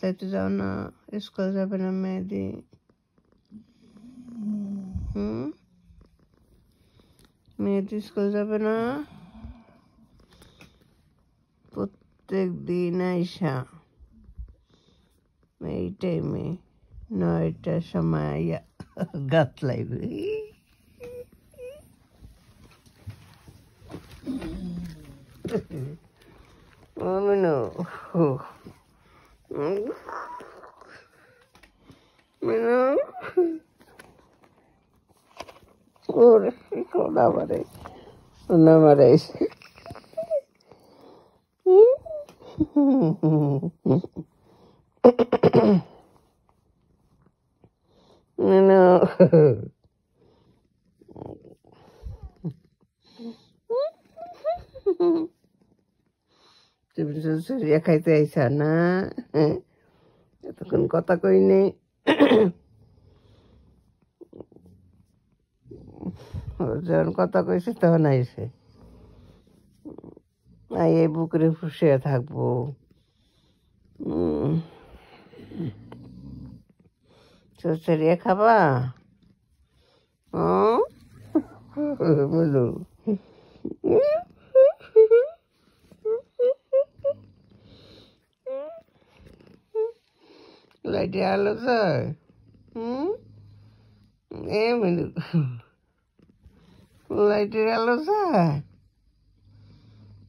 চাইতে যাও না, স্কুল যাবে না মেহেদি? মেহেদি স্কুল যাবে না? প্রত্যেক দিন আইসা এই টাইমে 9টার সময় গাছ লাগবে। মিনু মিনু ওরে সোনা মারে সোনা মারে মিনু তুমি চুরিয়া খাইতে আইসা না? এতক্ষণ কথা কই নেই। যখন কথা কইছে তখন আইসে এই বুকের শুয়ে থাকবো। চুরিয়া খাবা? বলো লাইটে আলো যায়। এ মিনু লাইটের আলো যায়।